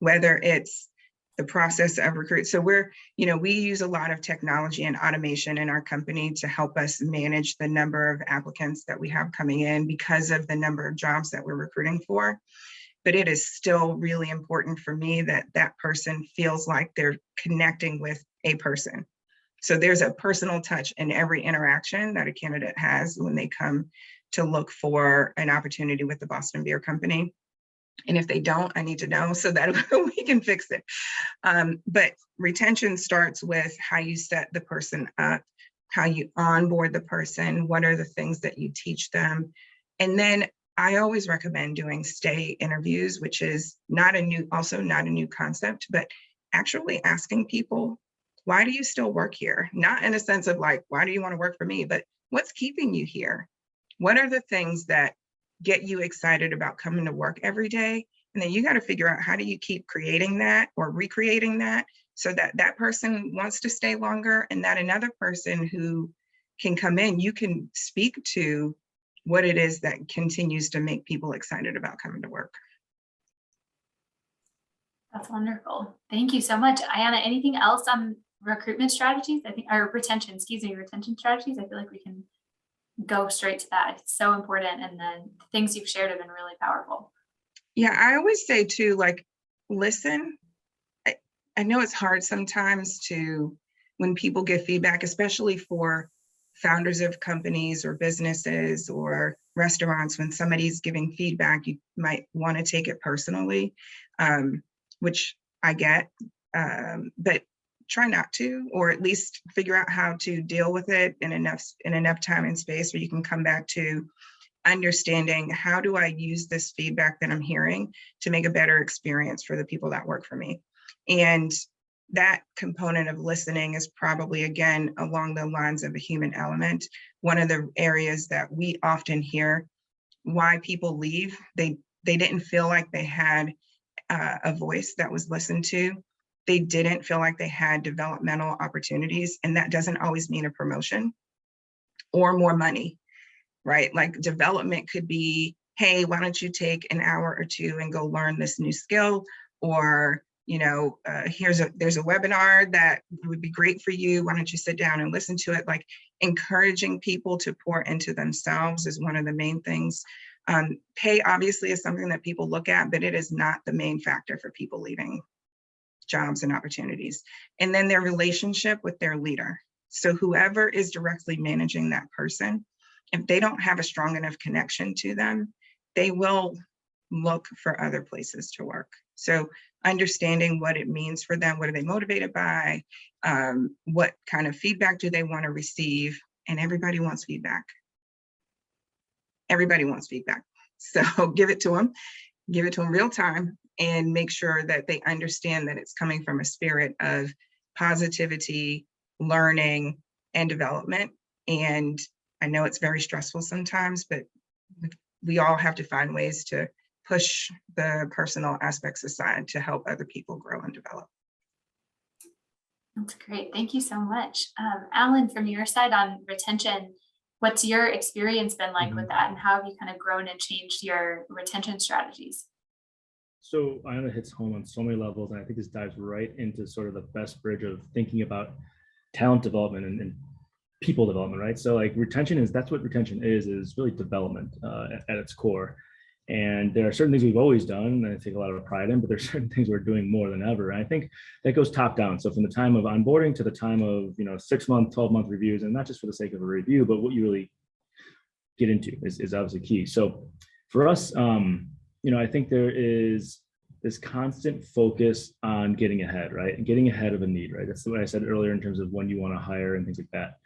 whether it's the process of recruit. So we use a lot of technology and automation in our company to help us manage the number of applicants that we have coming in because of the number of jobs that we're recruiting for. But it is still really important for me that that person feels like they're connecting with a person. So there's a personal touch in every interaction that a candidate has when they come to look for an opportunity with the Boston Beer Company. And if they don't, I need to know so that we can fix it. But retention starts with how you set the person up, how you onboard the person, what are the things that you teach them. And then I always recommend doing stay interviews, which is not a new concept, but actually asking people, why do you still work here? Not in a sense of like, why do you want to work for me? But what's keeping you here? What are the things that get you excited about coming to work every day? And then you got to figure out, how do you keep creating that or recreating that so that that person wants to stay longer, and that another person who can come in, you can speak to what it is that continues to make people excited about coming to work. That's wonderful. Thank you so much. Ayana, anything else on recruitment strategies? Or retention strategies. I feel like we can go straight to that. It's so important. And then the things you've shared have been really powerful. Yeah, I always say too, like, listen. I know it's hard sometimes when people give feedback, especially for founders of companies or businesses or restaurants, when somebody's giving feedback, you might want to take it personally, which I get, but try not to, or at least figure out how to deal with it in enough time and space where you can come back to understanding how do I use this feedback that I'm hearing to make a better experience for the people that work for me. And that component of listening is probably, again, along the lines of a human element. One of the areas that we often hear why people leave, they didn't feel like they had a voice that was listened to. They didn't feel like they had developmental opportunities, and that doesn't always mean a promotion or more money, right? Like development could be, hey, why don't you take an hour or two and go learn this new skill? Or, you know, there's a webinar that would be great for you. Why don't you sit down and listen to it? Like encouraging people to pour into themselves is one of the main things. Pay obviously is something that people look at, but it is not the main factor for people leaving jobs and opportunities. And then their relationship with their leader. So whoever is directly managing that person, if they don't have a strong enough connection to them, they will look for other places to work. So understanding what it means for them, what are they motivated by, what kind of feedback do they want to receive, and everybody wants feedback. Everybody wants feedback. So give it to them real time, and make sure that they understand that it's coming from a spirit of positivity, learning, and development. And I know it's very stressful sometimes, but we all have to find ways to push the personal aspects aside to help other people grow and develop. That's great. Thank you so much. Alan, from your side on retention, what's your experience been like with that, and how have you kind of grown and changed your retention strategies? So Ayana hits home on so many levels, and I think this dives right into sort of the best bridge of thinking about talent development and people development, right? So like retention that's what retention is really development at its core. And there are certain things we've always done, and I take a lot of pride in, but there's certain things we're doing more than ever. And I think that goes top down. So from the time of onboarding to the time of 6-month, 12-month reviews, and not just for the sake of a review, but what you really get into is obviously key. So for us, I think there is this constant focus on getting ahead, right? And getting ahead of a need, right? That's what I said earlier in terms of when you want to hire and things like that.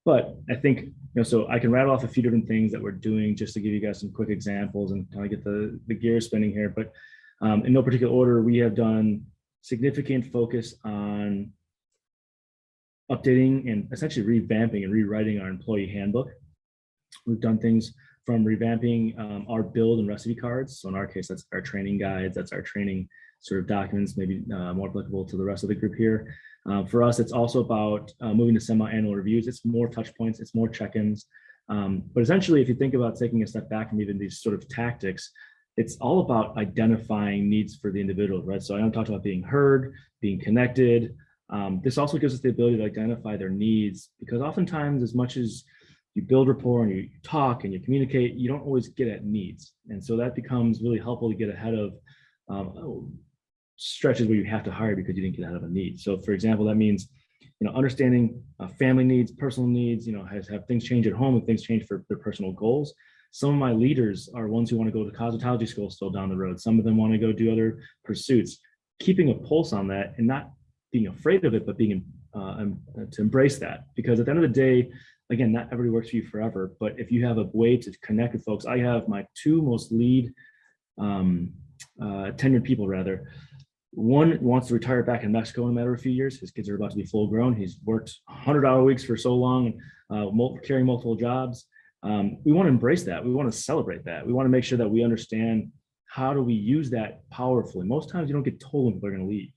But I think, so I can rattle off a few different things that we're doing just to give you guys some quick examples and kind of get the gears spinning here. But in no particular order, we have done significant focus on updating and essentially revamping and rewriting our employee handbook. We've done things from revamping our build and recipe cards. So in our case, that's our training guides, that's our training sort of documents, maybe more applicable to the rest of the group here. For us, it's also about moving to semi-annual reviews. It's more touch points, it's more check-ins. But essentially, if you think about taking a step back from even these sort of tactics, it's all about identifying needs for the individual, right? So I talked about being heard, being connected. This also gives us the ability to identify their needs, because oftentimes, as much as you build rapport and you talk and you communicate, you don't always get at needs. And so that becomes really helpful to get ahead of stretches where you have to hire because you didn't get out of a need. So for example, that means, understanding family needs, personal needs, have things change at home and things change for their personal goals. Some of my leaders are ones who want to go to cosmetology school still down the road. Some of them want to go do other pursuits. Keeping a pulse on that and not being afraid of it, but being to embrace that. Because at the end of the day, again, not everybody works for you forever, but if you have a way to connect with folks, I have my two most lead tenured people rather. One wants to retire back in Mexico in a matter of a few years. His kids are about to be full grown. He's worked 100-hour weeks for so long, carrying multiple jobs. We want to embrace that. We want to celebrate that. We want to make sure that we understand how do we use that powerfully. Most times you don't get told when people are going to leave.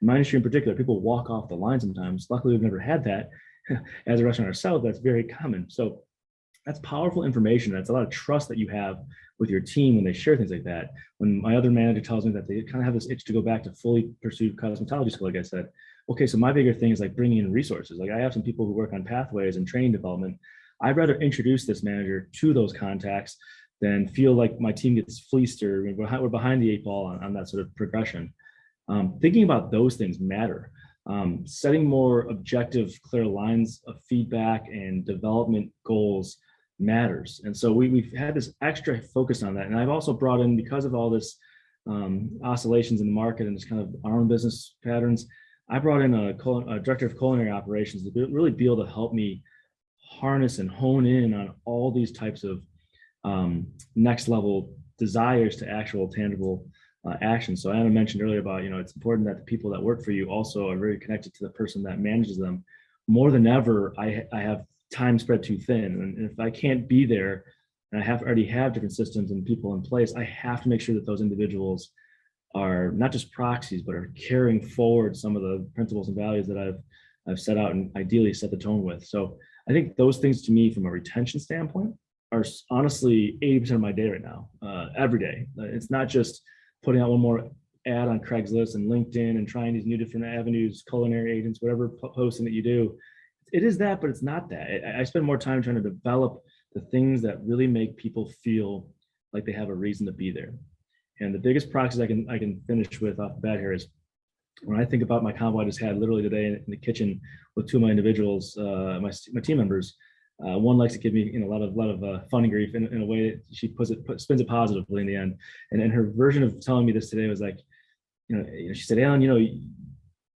In my industry in particular, people walk off the line sometimes. Luckily, we've never had that as a restaurant ourselves. That's very common. So that's powerful information. That's a lot of trust that you have with your team when they share things like that. When my other manager tells me that they kind of have this itch to go back to fully pursue cosmetology school, like I said, okay, so my bigger thing is like bringing in resources. Like I have some people who work on pathways and training development. I'd rather introduce this manager to those contacts than feel like my team gets fleeced or we're behind the 8 ball on that sort of progression. Thinking about those things matter. Setting more objective, clear lines of feedback and development goals matters. And so we've had this extra focus on that. And I've also brought in, because of all this oscillations in the market and this kind of our own business patterns, I brought in a director of culinary operations to really be able to help me harness and hone in on all these types of next level desires to actual tangible action. So Ayana mentioned earlier about, it's important that the people that work for you also are very connected to the person that manages them. More than ever, I have time spread too thin. And if I can't be there, and I already have different systems and people in place, I have to make sure that those individuals are not just proxies, but are carrying forward some of the principles and values that I've set out and ideally set the tone with. So I think those things, to me, from a retention standpoint, are honestly 80% of my day right now, every day. It's not just putting out one more ad on Craigslist and LinkedIn and trying these new different avenues, culinary agents, whatever posting that you do. It is that, but it's not that. I spend more time trying to develop the things that really make people feel like they have a reason to be there. And the biggest proxies I can finish with off the bat here is when I think about my convo I just had literally today in the kitchen with two of my individuals, my team members. One likes to give me a lot of fun and grief in a way that she spins it positively in the end. And her version of telling me this today was like, she said, Alan,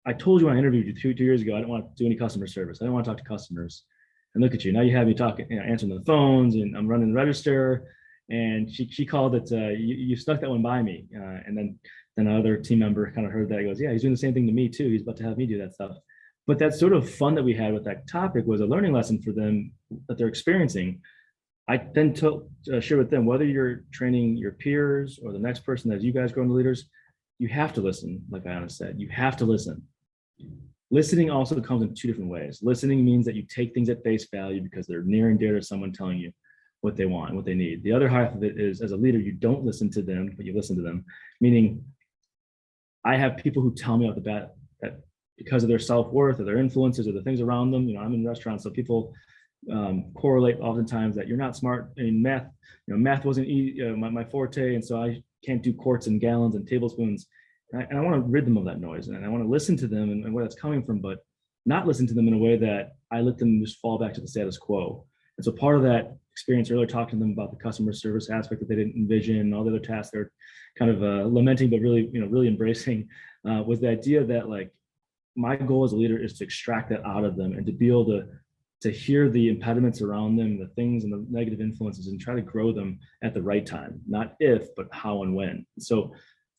I told you when I interviewed you two years ago, I didn't want to do any customer service. I didn't want to talk to customers. And look at you, now you have me talking, answering the phones, and I'm running the register. And she called it, you snuck that one by me. And then another team member kind of heard that. He goes, yeah, he's doing the same thing to me too. He's about to have me do that stuff. But that sort of fun that we had with that topic was a learning lesson for them that they're experiencing. I then share with them, whether you're training your peers or the next person as you guys grow into leaders, you have to listen. Like Ayana said, you have to listen. Listening also comes in two different ways. Listening means that you take things at face value because they're near and dear to someone telling you what they want, what they need. The other half of it is, as a leader, you don't listen to them, but you listen to them. Meaning, I have people who tell me off the bat that because of their self-worth or their influences or the things around them, I'm in restaurants, so people correlate oftentimes that you're not smart in math. Math wasn't my forte, and so I can't do quarts and gallons and tablespoons. And I want to rid them of that noise, and I want to listen to them and where that's coming from, but not listen to them in a way that I let them just fall back to the status quo. And so part of that experience earlier, talking to them about the customer service aspect that they didn't envision, and all the other tasks they're kind of lamenting, but really, really embracing, was the idea that, like, my goal as a leader is to extract that out of them and to be able to hear the impediments around them, the things and the negative influences, and try to grow them at the right time, not if, but how and when. So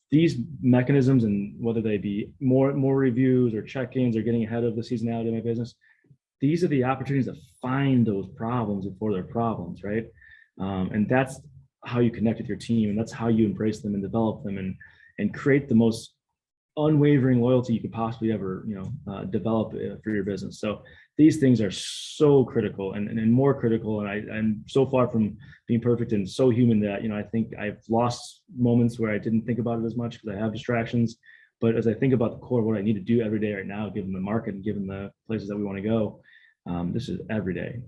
these mechanisms, and whether they be more reviews or check-ins or getting ahead of the seasonality of my business, these are the opportunities to find those problems before they're problems, right? And that's how you connect with your team, and that's how you embrace them and develop them and create the most unwavering loyalty you could possibly ever develop for your business. So these things are so critical and more critical. And I'm so far from being perfect and so human that I think I've lost moments where I didn't think about it as much because I have distractions. But as I think about the core of what I need to do every day right now, given the market and given the places that we want to go, this is every day.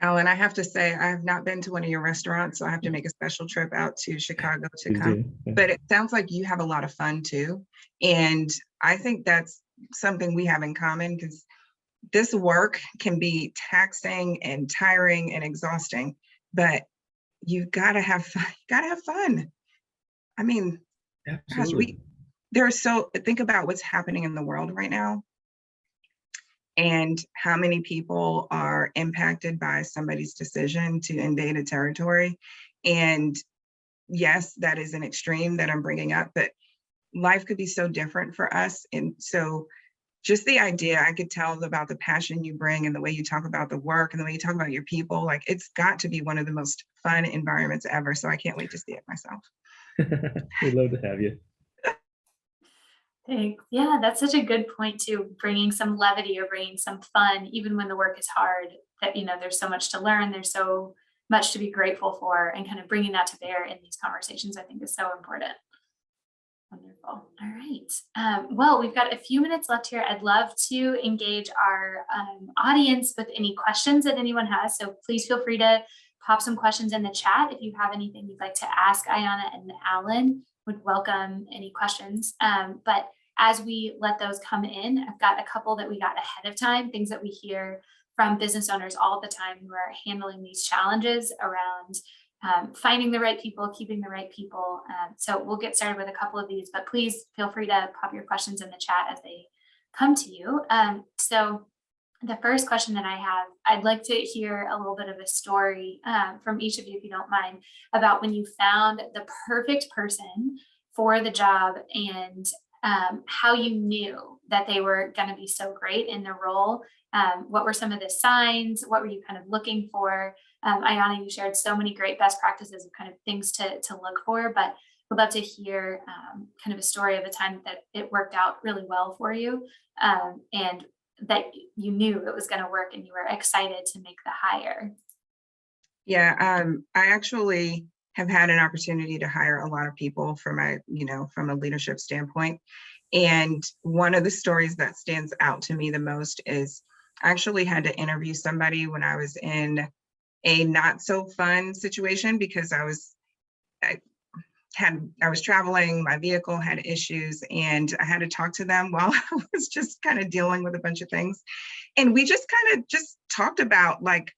Alan, I have to say, I have not been to one of your restaurants, so I have to make a special trip out to Chicago to come. But it sounds like you have a lot of fun too. And I think that's something we have in common, because this work can be taxing and tiring and exhausting, but you've got to have fun. You got to have fun. I mean, absolutely. Think about what's happening in the world right now, and how many people are impacted by somebody's decision to invade a territory. And yes, that is an extreme that I'm bringing up, but life could be so different for us. And so just the idea, I could tell about the passion you bring and the way you talk about the work and the way you talk about your people, like, it's got to be one of the most fun environments ever. So I can't wait to see it myself. We'd love to have you. Thanks. Yeah, that's such a good point too, bringing some levity or bringing some fun, even when the work is hard, that, there's so much to learn. There's so much to be grateful for, and kind of bringing that to bear in these conversations, I think, is so important. Wonderful. All right. Well, we've got a few minutes left here. I'd love to engage our audience with any questions that anyone has. So please feel free to pop some questions in the chat. If you have anything you'd like to ask Ayana and Alan, would welcome any questions. But as we let those come in, I've got a couple that we got ahead of time, things that we hear from business owners all the time who are handling these challenges around finding the right people, keeping the right people. So we'll get started with a couple of these, but please feel free to pop your questions in the chat as they come to you. So The first question that I have, I'd like to hear a little bit of a story from each of you, if you don't mind, about when you found the perfect person for the job and how you knew that they were going to be so great in the role. What were some of the signs? What were you kind of looking for? Ayana, you shared so many great best practices of kind of things to look for, but would love to hear kind of a story of a time that it worked out really well for you, and that you knew it was going to work and you were excited to make the hire. Yeah, I actually have had an opportunity to hire a lot of people for my, from a leadership standpoint. And one of the stories that stands out to me the most is I actually had to interview somebody when I was in a not so fun situation because I was traveling, my vehicle had issues, and I had to talk to them while I was just kind of dealing with a bunch of things. And we just kind of just talked about like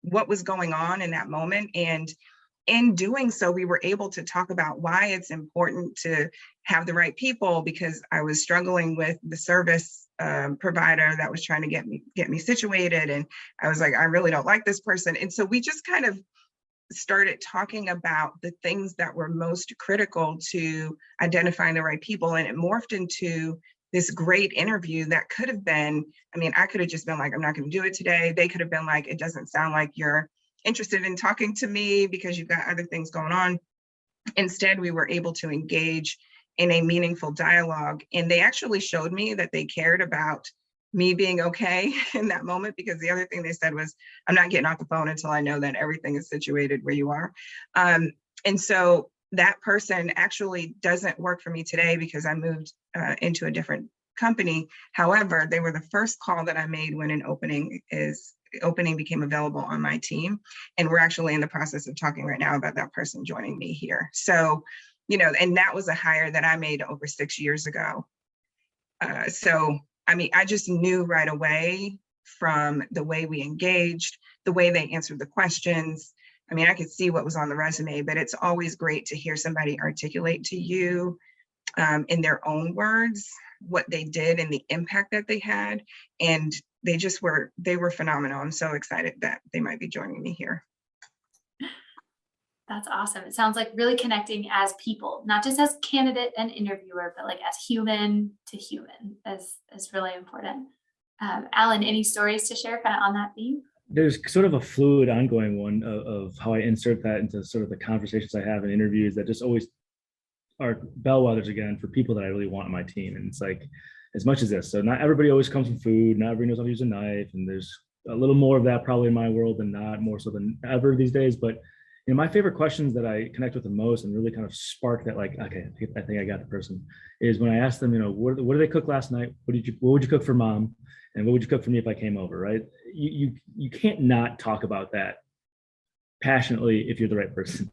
what was going on in that moment. And in doing so, we were able to talk about why it's important to have the right people, because I was struggling with the service provider that was trying to get me situated. And I was like, I really don't like this person. And so we just kind of started talking about the things that were most critical to identifying the right people. And it morphed into this great interview that could have been, I could have just been like, I'm not going to do it today. They could have been like, it doesn't sound like you're interested in talking to me because you've got other things going on. Instead, we were able to engage in a meaningful dialogue. And they actually showed me that they cared about me being okay in that moment, because the other thing they said was, I'm not getting off the phone until I know that everything is situated where you are. And so that person actually doesn't work for me today because I moved into a different company. However, they were the first call that I made when an opening became available on my team. And we're actually in the process of talking right now about that person joining me here. So, and that was a hire that I made over 6 years ago. I just knew right away from the way we engaged, the way they answered the questions. I could see what was on the resume, but it's always great to hear somebody articulate to you in their own words what they did and the impact that they had. And they were phenomenal. I'm so excited that they might be joining me here. That's awesome. It sounds like really connecting as people, not just as candidate and interviewer, but like as human to human is really important. Alan, any stories to share kind of on that theme? There's sort of a fluid ongoing one of how I insert that into sort of the conversations I have in interviews that just always are bellwethers again for people that I really want on my team. And it's like, as much as this, so not everybody always comes from food, not everybody knows how to use a knife, and there's a little more of that probably in my world than not, more so than ever these days. But my favorite questions that I connect with the most and really kind of spark that, like, okay, I think I got the person, is when I ask them, what did they cook last night? What would you cook for mom? And what would you cook for me if I came over, right? You can't not talk about that passionately if you're the right person.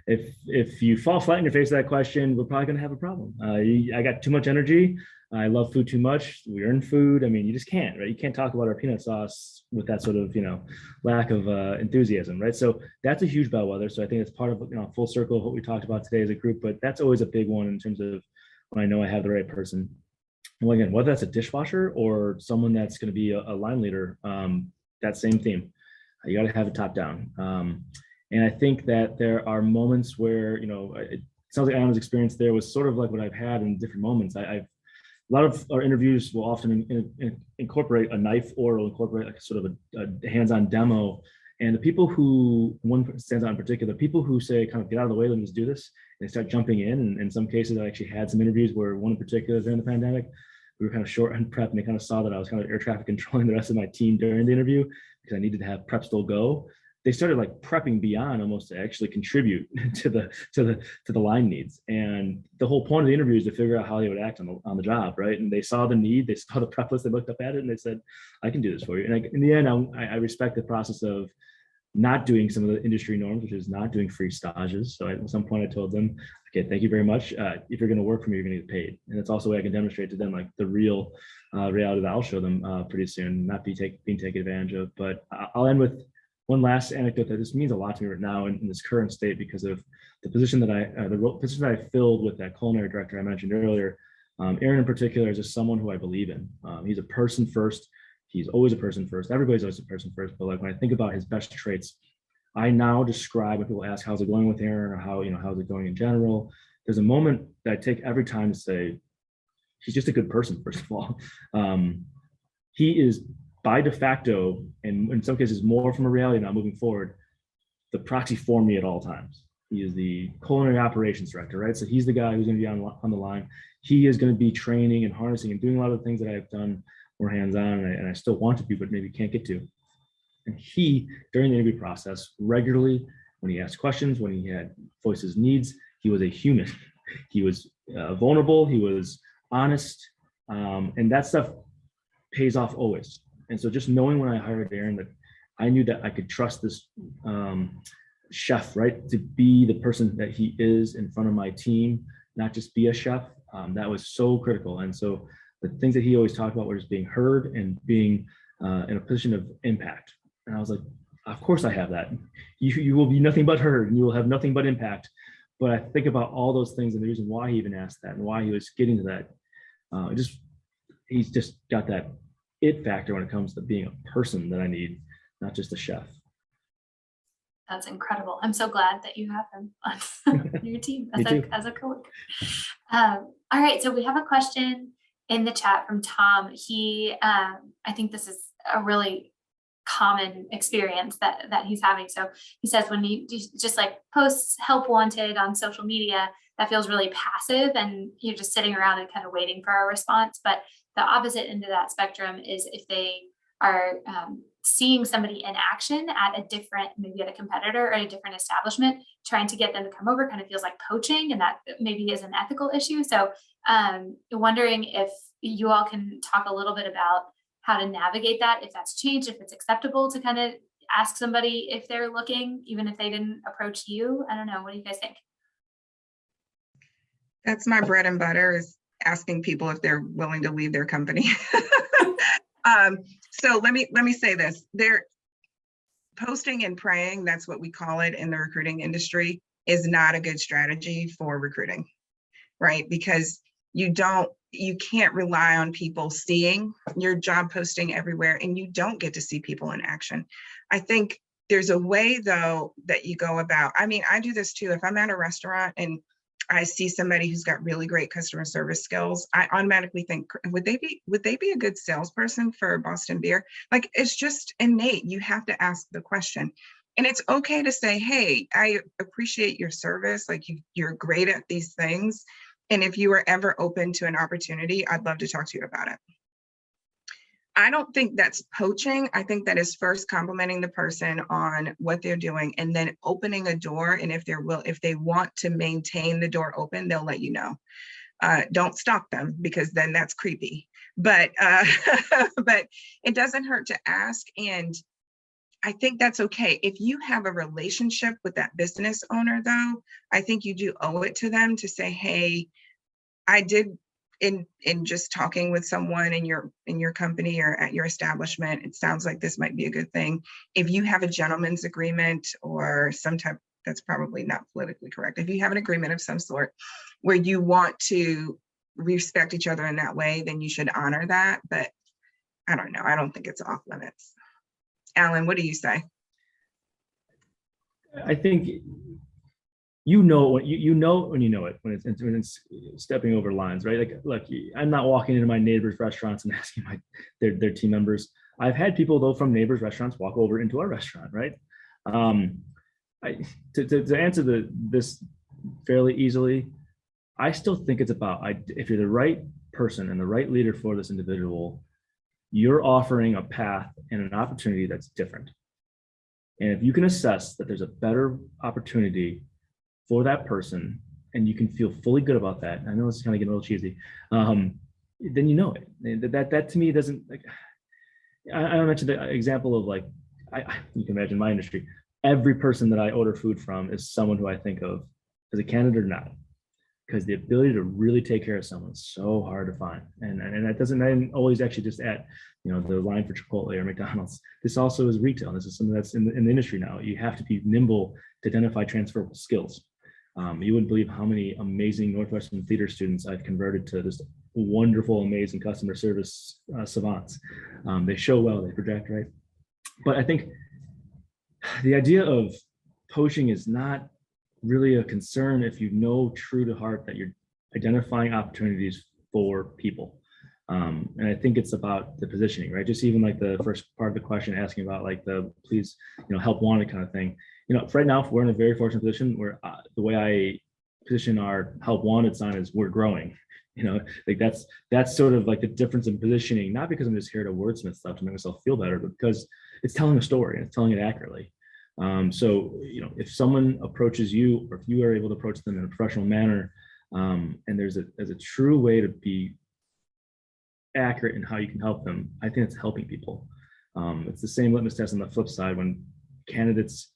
If you fall flat in your face to that question, we're probably going to have a problem. I got too much energy. I love food too much. We earn food. You just can't, right? You can't talk about our peanut sauce with that sort of, lack of enthusiasm, right? So that's a huge bellwether. So I think it's part of, full circle of what we talked about today as a group, but that's always a big one in terms of when I know I have the right person. Well, again, whether that's a dishwasher or someone that's going to be a line leader, that same theme, you got to have it top down. And I think that there are moments where, it sounds like Ayana's experience there was sort of like what I've had in different moments. A lot of our interviews will often incorporate a knife, or will incorporate like sort of a hands-on demo. And the people who, one stands out in particular, people who say, kind of get out of the way, let me just do this, and they start jumping in. And in some cases, I actually had some interviews where one in particular during the pandemic, we were kind of short on prep, and they kind of saw that I was kind of air traffic controlling the rest of my team during the interview because I needed to have prep still go. They started like prepping beyond almost to actually contribute to the line needs. And the whole point of the interview is to figure out how they would act on the job, right? And they saw the need, they saw the prep list, they looked up at it, and they said, I can do this for you. And in the end, I respect the process of not doing some of the industry norms, which is not doing free stages. So at some point I told them, okay, thank you very much. If you're going to work for me, you're going to get paid. And it's also a way I can demonstrate to them like the real reality that I'll show them pretty soon, not being taken advantage of. But I'll end with one last anecdote that this means a lot to me right now in this current state, because of the position that I filled with that culinary director I mentioned earlier. Aaron in particular is just someone who I believe in. He's a person first He's always a person first. Everybody's always a person first. But like when I think about his best traits, I now describe when people ask, how's it going with Aaron, or how's it going in general? There's a moment that I take every time to say, he's just a good person, first of all. He is by de facto, and in some cases more from a reality now moving forward, the proxy for me at all times. He is the culinary operations director, right? So he's the guy who's going to be on the line. He is going to be training and harnessing and doing a lot of the things that I've done more hands-on, and I still want to do, but maybe can't get to. And he, during the interview process, regularly, when he asked questions, when he had voiced his needs, he was a human. He was vulnerable, he was honest, and that stuff pays off always. And so just knowing when I hired Aaron that I knew that I could trust this chef, right, to be the person that he is in front of my team, not just be a chef, that was so critical. And so the things that he always talked about were just being heard and being in a position of impact. And I was like, of course I have that. You will be nothing but heard and you will have nothing but impact. But I think about all those things and the reason why he even asked that and why he was getting to that. He's just got that it factor when it comes to being a person that I need, not just a chef. That's incredible. I'm so glad that you have him on your team as a coworker. All right, so we have a question in the chat from Tom. He, I think this is a really common experience that he's having. So he says when he just like posts help wanted on social media, that feels really passive and you're just sitting around and kind of waiting for a response. But the opposite end of that spectrum is if they are seeing somebody in action at a different, maybe at a competitor or a different establishment, trying to get them to come over kind of feels like poaching, and that maybe is an ethical issue. So wondering if you all can talk a little bit about how to navigate that, if that's changed, if it's acceptable to kind of ask somebody if they're looking, even if they didn't approach you. I don't know. What do you guys think? That's my bread and butter, is asking people if they're willing to leave their company. So let me say this. They're posting and praying, that's what we call it in the recruiting industry, is not a good strategy for recruiting, right? Because you can't rely on people seeing your job posting everywhere, and you don't get to see people in action. I think there's a way though that you go about, I mean, I do this too. If I'm at a restaurant and I see somebody who's got really great customer service skills, I automatically think, would they be a good salesperson for Boston Beer? Like, it's just innate. You have to ask the question. And it's okay to say, hey, I appreciate your service. Like you're great at these things. And if you are ever open to an opportunity, I'd love to talk to you about it. I don't think that's poaching. I think that is first complimenting the person on what they're doing and then opening a door. And if they want to maintain the door open, they'll let you know. Don't stalk them, because then that's creepy. But but it doesn't hurt to ask. And I think that's okay. If you have a relationship with that business owner, though, I think you do owe it to them to say, hey, I did, in just talking with someone in your company or at your establishment, it sounds like this might be a good thing. If you have a gentleman's agreement or some type, that's probably not politically correct. If you have an agreement of some sort where you want to respect each other in that way, then you should honor that. But I don't know. I don't think it's off limits. Alan, what do you say? I think you know when you know it when it's stepping over lines, right? Like I'm not walking into my neighbors' restaurants and asking their team members. I've had people though from neighbors' restaurants walk over into our restaurant, right? To answer this fairly easily, I still think it's about if you're the right person and the right leader for this individual, you're offering a path and an opportunity that's different. And if you can assess that there's a better opportunity for that person, and you can feel fully good about that, I know this is kind of getting a little cheesy, then you know it. And that to me doesn't, like, I mentioned the example of like, you can imagine my industry, every person that I order food from is someone who I think of as a candidate or not, because the ability to really take care of someone is so hard to find. And that doesn't end always actually just at, the line for Chipotle or McDonald's. This also is retail. This is something that's in the industry now. You have to be nimble to identify transferable skills. You wouldn't believe how many amazing Northwestern theater students I've converted to just wonderful, amazing customer service savants. They show well, they project, right? But I think the idea of poaching is not really a concern if you know true to heart that you're identifying opportunities for people. And I think it's about the positioning, right? Just even like the first part of the question asking about like the please, help wanted kind of thing. Right now we're in a very fortunate position where the way I position our help wanted sign is we're growing. Like that's sort of like the difference in positioning, not because I'm just here to wordsmith stuff to make myself feel better, but because it's telling a story and it's telling it accurately. So, if someone approaches you, or if you are able to approach them in a professional manner, and there's a true way to be accurate in how you can help them, I think it's helping people. It's the same litmus test on the flip side when candidates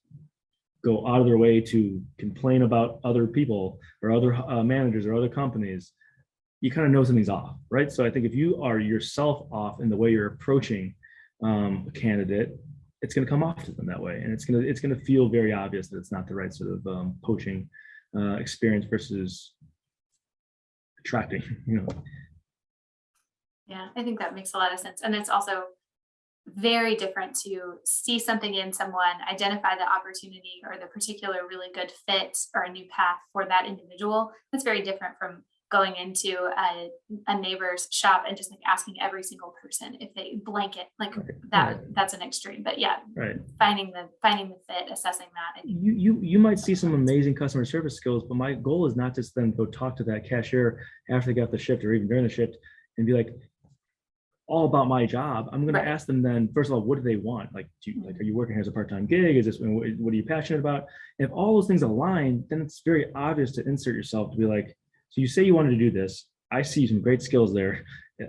go out of their way to complain about other people or other managers or other companies. You kind of know something's off, right? So I think if you are yourself off in the way you're approaching a candidate, it's going to come off to them that way, and it's going to feel very obvious that it's not the right sort of poaching experience versus attracting. Yeah, I think that makes a lot of sense, and it's also very different to see something in someone, identify the opportunity or the particular really good fit or a new path for that individual. That's very different from going into a neighbor's shop and just like asking every single person if they blanket like that. Right. That's an extreme, but yeah, right. Finding the fit, assessing that. You might see some amazing customer service skills, but my goal is not just then go talk to that cashier after they got the shift or even during the shift and be like all about my job. I'm going to ask them then, first of all, what do they want? Like, are you working here as a part-time gig? Is this, what are you passionate about? And if all those things align, then it's very obvious to insert yourself to be like, so you say you wanted to do this. I see some great skills there.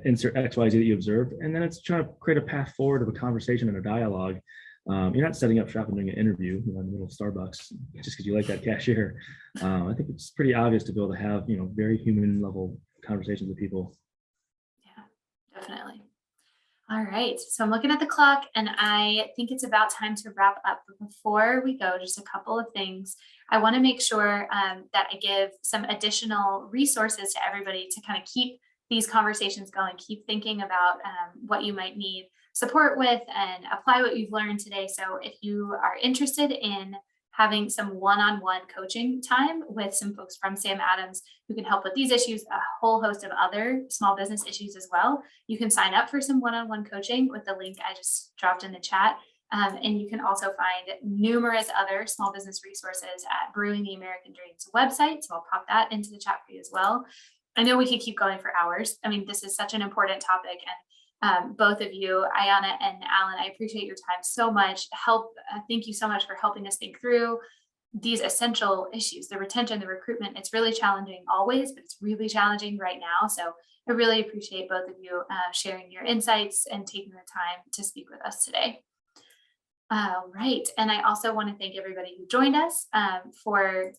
Insert X, Y, Z that you observed. And then it's trying to create a path forward of a conversation and a dialogue. You're not setting up shop and doing an interview in the middle of Starbucks just because you like that cashier. I think it's pretty obvious to be able to have, very human level conversations with people. Yeah, definitely. All right, so I'm looking at the clock and I think it's about time to wrap up. But before we go, just a couple of things. I want to make sure that I give some additional resources to everybody to kind of keep these conversations going, keep thinking about what you might need support with and apply what you've learned today. So if you are interested in having some one-on-one coaching time with some folks from Sam Adams who can help with these issues, a whole host of other small business issues as well. You can sign up for some one-on-one coaching with the link I just dropped in the chat. And you can also find numerous other small business resources at Brewing the American Dream's website. So I'll pop that into the chat for you as well. I know we could keep going for hours. I mean, this is such an important topic, and both of you, Ayana and Alan, I appreciate your time so much. Thank you so much for helping us think through these essential issues, the retention, the recruitment. It's really challenging always, but it's really challenging right now. So I really appreciate both of you sharing your insights and taking the time to speak with us today. All right. And I also want to thank everybody who joined us for,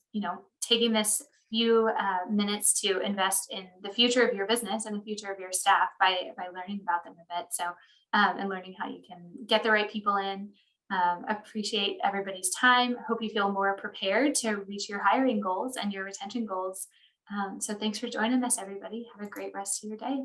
taking this few minutes to invest in the future of your business and the future of your staff by learning about them a bit. So, and learning how you can get the right people in. Appreciate everybody's time. Hope you feel more prepared to reach your hiring goals and your retention goals. So thanks for joining us, everybody. Have a great rest of your day.